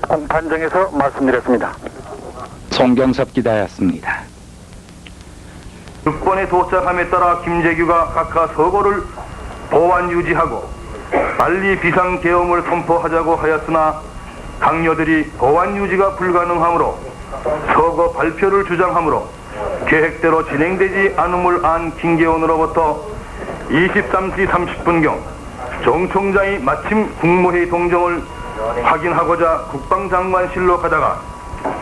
공판정에서 말씀드렸습니다. 송경섭 기자였습니다. 6번에 도착함에 따라 김재규가 각하 서고를 보완 유지하고 빨리 비상계엄을 선포하자고 하였으나 당녀들이 보완 유지가 불가능하므로 서거 발표를 주장하므로 계획대로 진행되지 않음을 안 김계원으로부터 23시 30분경 정 총장이 마침 국무회의 동정을 확인하고자 국방장관실로 가다가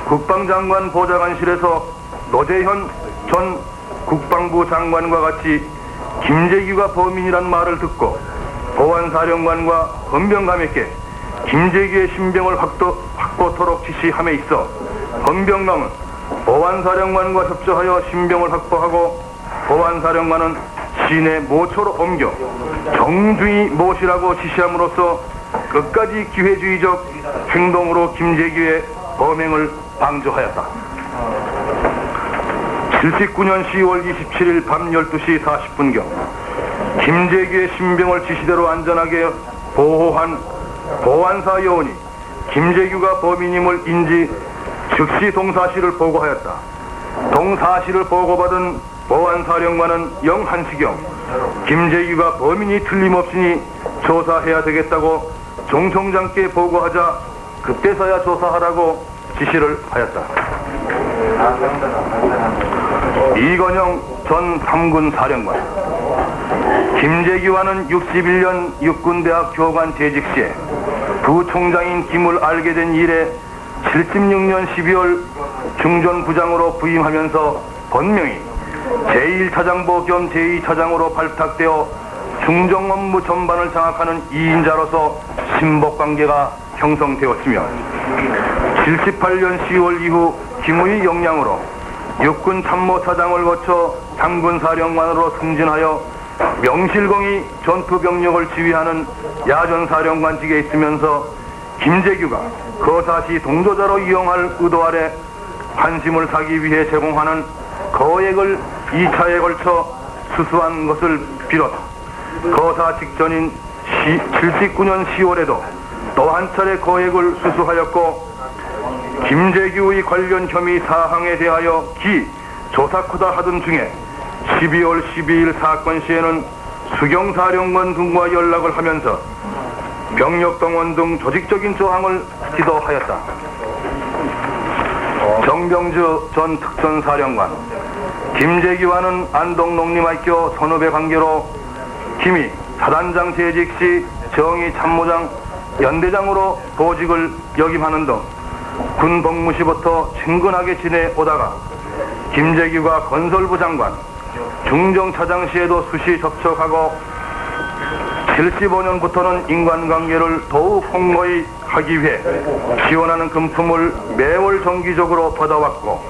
국방장관 보좌관실에서 노재현 전 국방부 장관과 같이 김재규가 범인이란 말을 듣고 보안사령관과 헌병감에게 김재규의 신병을 확보토록 지시함에 있어 헌병남은 보안사령관과 협조하여 신병을 확보하고 보안사령관은 시내 모초로 옮겨 정중히 모시라고 지시함으로써 끝까지 기회주의적 행동으로 김재규의 범행을 방조하였다. 79년 10월 27일 밤 12시 40분경 김재규의 신병을 지시대로 안전하게 보호한 보안사 요원이 김재규가 범인임을 인지 즉시 동사실을 보고하였다. 동사실을 보고받은 보안사령관은 영한시경 김재규가 범인이 틀림없으니 조사해야 되겠다고 종총장께 보고하자 그때서야 조사하라고 지시를 하였다. 이건영 전 3군 사령관 김재규와는 61년 육군대학 교관 재직 시에 부총장인 김을 알게 된 이래 76년 12월 중전부장으로 부임하면서 본명이 제1차장보 겸 제2차장으로 발탁되어 중정업무 전반을 장악하는 2인자로서 신복관계가 형성되었으며 78년 10월 이후 김의 역량으로 육군 참모차장을 거쳐 상군사령관으로 승진하여 명실공히 전투병력을 지휘하는 야전사령관직에 있으면서 김재규가 거사시 동조자로 이용할 의도 아래 환심을 사기 위해 제공하는 거액을 2차에 걸쳐 수수한 것을 비롯 거사 직전인 79년 10월에도 또 한 차례 거액을 수수하였고 김재규의 관련 혐의 사항에 대하여 조사코다 하던 중에 12월 12일 사건 시에는 수경사령관 등과 연락을 하면서 병력동원 등 조직적인 조항을 지도하였다. 정병주 전 특전사령관 김재규와는 안동농림학교 선후배 관계로 김이 사단장 재직 시 정의 참모장 연대장으로 보직을 역임하는 등 군 복무시부터 친근하게 지내오다가 김재규가 건설부 장관, 중정차장 시에도 수시 접촉하고 75년부터는 인간관계를 더욱 공고히 하기 위해 지원하는 금품을 매월 정기적으로 받아왔고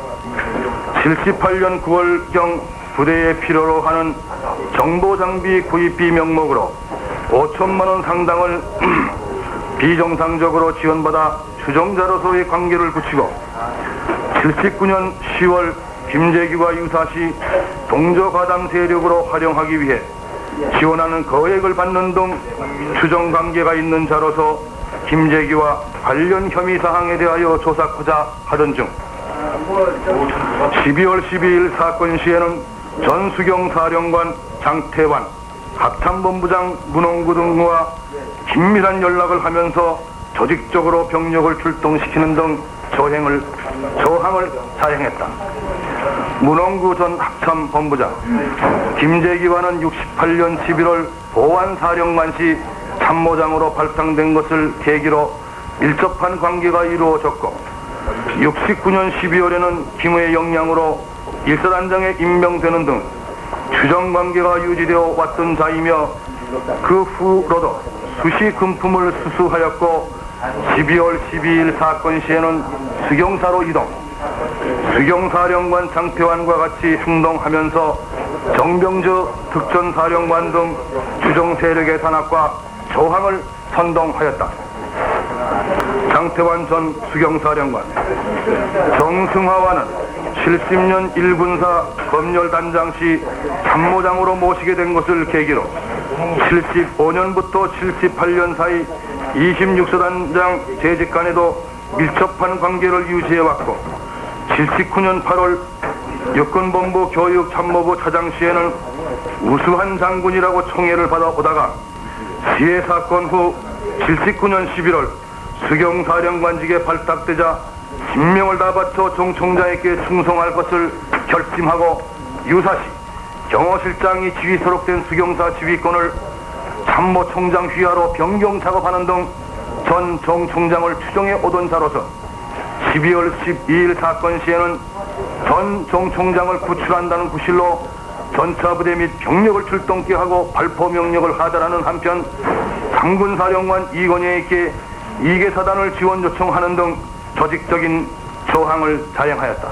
78년 9월경 부대에 필요로 하는 정보장비 구입비 명목으로 5천만 원 상당을 비정상적으로 지원받아 추종자로서의 관계를 굳히고 79년 10월 김재규가 유사시 동조가담 세력으로 활용하기 위해 지원하는 거액을 받는 등 추정관계가 있는 자로서 김재규와 관련 혐의 사항에 대하여 조사하고자 하던 중 12월 12일 사건 시에는 전수경사령관 장태환, 합참본부장 문홍구 등과 긴밀한 연락을 하면서 조직적으로 병력을 출동시키는 등 저항을 자행했다. 문홍구 전 합참본부장 김재기와는 68년 11월 보안사령관 시 참모장으로 발탁된 것을 계기로 밀접한 관계가 이루어졌고 69년 12월에는 김의 역량으로 일사단장에 임명되는 등 추정관계가 유지되어 왔던 자이며 그 후로도 수시 금품을 수수하였고 12월 12일 사건 시에는 수경사로 이동, 수경사령관 장태환과 같이 행동하면서 정병주 특전사령관 등 추정세력의 산악과 저항을 선동하였다. 장태환 전 수경사령관, 정승화와는 70년 1군사 검열단장 시 참모장으로 모시게 된 것을 계기로 75년부터 78년 사이 26사단장 재직 간에도 밀접한 관계를 유지해왔고 79년 8월 육군본부 교육참모부 차장 시에는 우수한 장군이라고 총애를 받아오다가 시해 사건 후 79년 11월 수경사령관직에 발탁되자 신명을 다 바쳐 종총장에게 충성할 것을 결심하고 유사시 경호실장이 지휘소록 된 수경사 지휘권을 참모총장 휘하로 변경 작업하는 등 전 종총장을 추종해 오던 자로서 12월 12일 사건 시에는 전 종총장을 구출한다는 구실로 전차부대 및 병력을 출동케 하고 발포 명령을 하달하는 한편 상군사령관 이건희에게 이계사단을 지원 요청하는 등 조직적인 조항을 자행하였다.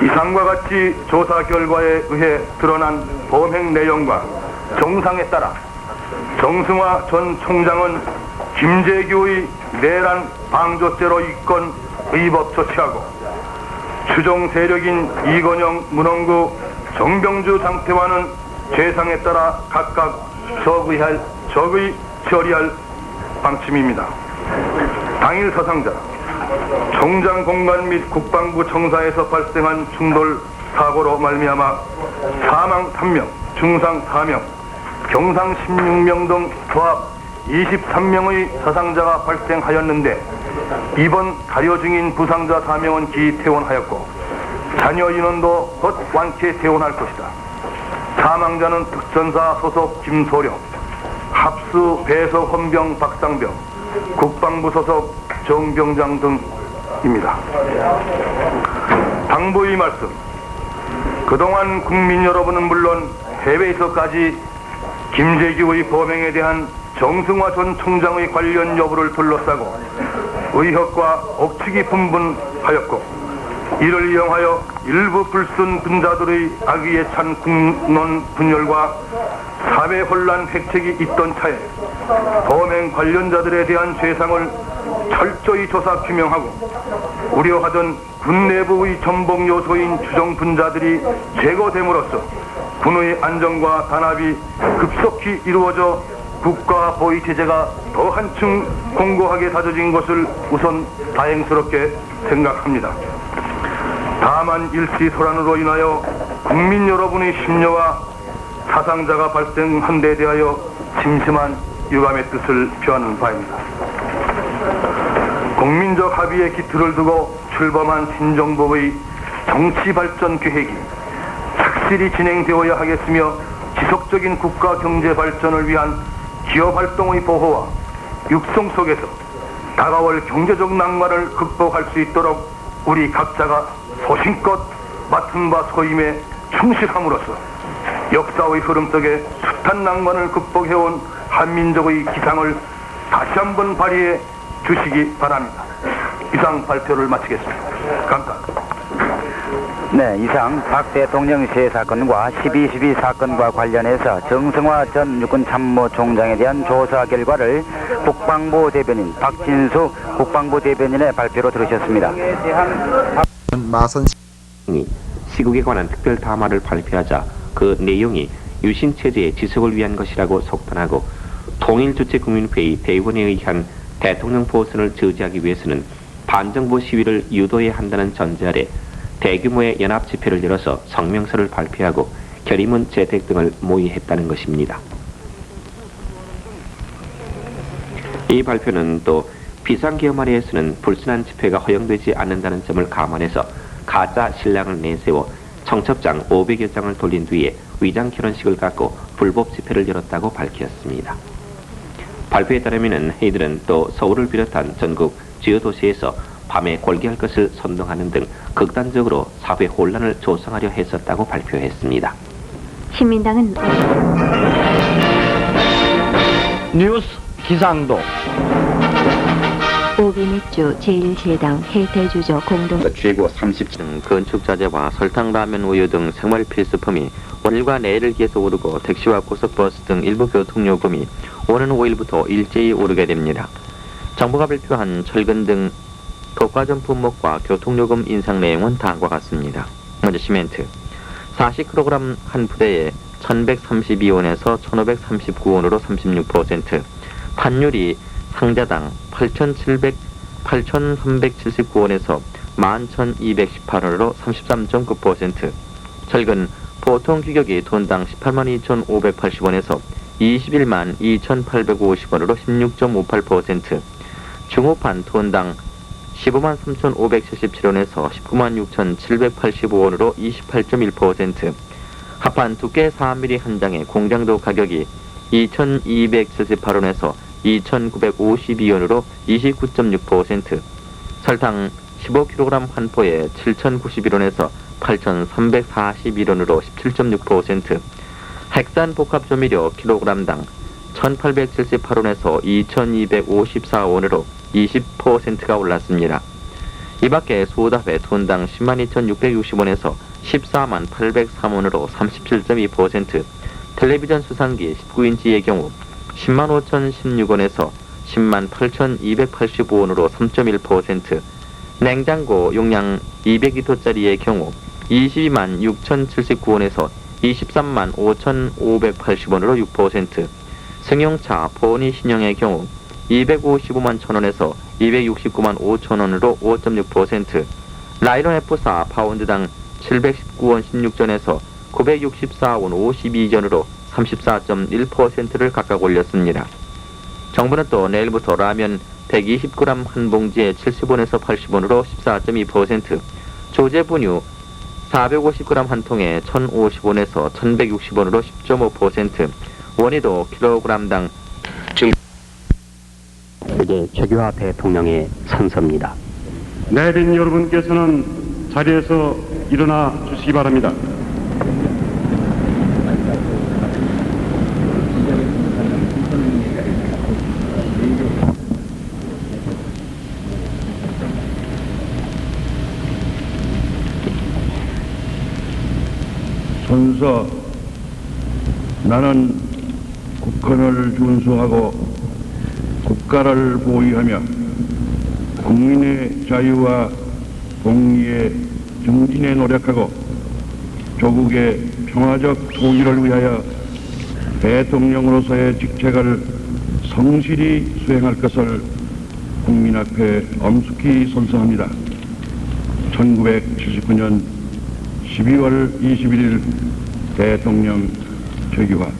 이상과 같이 조사 결과에 의해 드러난 범행 내용과 정상에 따라 정승화 전 총장은 김재규의 내란 방조죄로 입건 위법 조치하고 추종 세력인 이건영, 문홍구, 정병주 장태환은 죄상에 따라 각각 적의 처리할 방침입니다. 당일 사상자 총장 공간 및 국방부 청사에서 발생한 충돌 사고로 말미암아 사망 3명, 중상 4명, 경상 16명 등 조합 23명의 사상자가 발생하였는데 이번 가려 중인 부상자 4명은 기퇴원하였고 자녀 인원도 곧 완쾌 퇴원할 것이다. 사망자는 특전사 소속 김소령, 합수 배석 헌병 박상병, 국방부 소속 정병장 등입니다. 당부의 말씀. 그동안 국민 여러분은 물론 해외에서까지 김재규의 범행에 대한 정승화 전 총장의 관련 여부를 둘러싸고 의혹과 억측이 분분하였고 이를 이용하여 일부 불순 분자들의 악의에 찬 국론 분열과 사회 혼란 획책이 있던 차에 범행 관련자들에 대한 죄상을 철저히 조사 규명하고 우려하던 군 내부의 전복 요소인 추종 분자들이 제거됨으로써 군의 안정과 단합이 급속히 이루어져 국가 보위 체제가 더 한층 공고하게 다져진 것을 우선 다행스럽게 생각합니다. 다만 일시소란으로 인하여 국민 여러분의 심려와 사상자가 발생한 데 대하여 심심한 유감의 뜻을 표하는 바입니다. 국민적 합의의 기틀을 두고 출범한 신정부의 정치 발전 계획이 착실히 진행되어야 하겠으며 지속적인 국가 경제 발전을 위한 기업 활동의 보호와 육성 속에서 다가올 경제적 난관을 극복할 수 있도록 우리 각자가 소신껏 맡은 바 소임에 충실함으로써 역사의 흐름 속에 숱한 난관을 극복해온 한민족의 기상을 다시 한번 발휘해 주시기 바랍니다. 이상 발표를 마치겠습니다. 감사합니다. 네, 이상 박 대통령 시해 사건과 12.12 사건과 관련해서 정승화 전 육군 참모총장에 대한 조사 결과를 국방부 대변인 박진수 국방부 대변인의 발표로 들으셨습니다. 마선 시국에 관한 특별 담화를 발표하자 그 내용이 유신 체제의 지속을 위한 것이라고 속단하고 통일주체국민회의 대의원에 의한 대통령 보선을 저지하기 위해서는 반정부 시위를 유도해야 한다는 전제 아래 대규모의 연합 집회를 열어서 성명서를 발표하고 결의문 재택 등을 모의했다는 것입니다. 이 발표는 또 비상계엄안에서는 불순한 집회가 허용되지 않는다는 점을 감안해서 가짜 신랑을 내세워 청첩장 500여 장을 돌린 뒤에 위장 결혼식을 갖고 불법 집회를 열었다고 밝혔습니다. 발표에 따르면 이들은 또 서울을 비롯한 전국 주요 도시에서 밤에 골기할 것을 선동하는 등 극단적으로 사회 혼란을 조성하려 했었다고 발표했습니다. 시민당은 뉴스 기상도 오비맥주 제1시당 해태주조 공동 최고 30층 건축자재와 설탕라면 우유 등 생활 필수품이 오늘과 내일을 기해서 오르고 택시와 고속버스 등 일부 교통요금이 오는 5일부터 일제히 오르게 됩니다. 정부가 발표한 철근 등 독과점 품목과 교통요금 인상 내용은 다음과 같습니다. 먼저 시멘트 40kg 한 부대에 1132원에서 1539원으로 36%, 판유리 상자당 8,379원에서 11,218원으로 33.9%, 철근 보통 규격이 톤당 182,580원에서 21만 2,850원으로 16.58%, 중후판 톤당 15만 3,577원에서 19만 6,785원으로 28.1%, 합판 두께 4mm 한 장의 공장도 가격이 2,278원에서 2,952원으로 29.6%, 설탕 15kg 한 포에 7,091원에서 8,341원으로 17.6%, 핵산 복합조미료 kg당 1,878원에서 2,254원으로 20%가 올랐습니다. 이 밖에 소다회 톤당 102,660원에서 148,803원으로 37.2%, 텔레비전 수상기 19인치의 경우 105,016원에서 108,285원으로 3.1%, 냉장고 용량 200리터짜리의 경우 226,079원에서 235,580원으로 6%, 승용차 포니 신형의 경우 255만 1,000원에서 269만 5천원으로 5.6%, 나일론 F4 파운드당 719원 16전에서 964원 52전으로 34.1%를 각각 올렸습니다. 정부는 또 내일부터 라면 120g 한 봉지에 70원에서 80원으로 14.2%, 조제 분유 450g 한 통에 1,050원에서 1,160원으로 10.5%, 원희도 킬로그램당 세계 최규하 대통령의 선서입니다. 내린 여러분께서는 자리에서 일어나 주시기 바랍니다. 선서, 나는 국헌을 준수하고 국가를 보위하며 국민의 자유와 공의의 증진에 노력하고 조국의 평화적 통일을 위하여 대통령으로서의 직책을 성실히 수행할 것을 국민 앞에 엄숙히 선서합니다. 1979년 12월 21일 대통령 최규하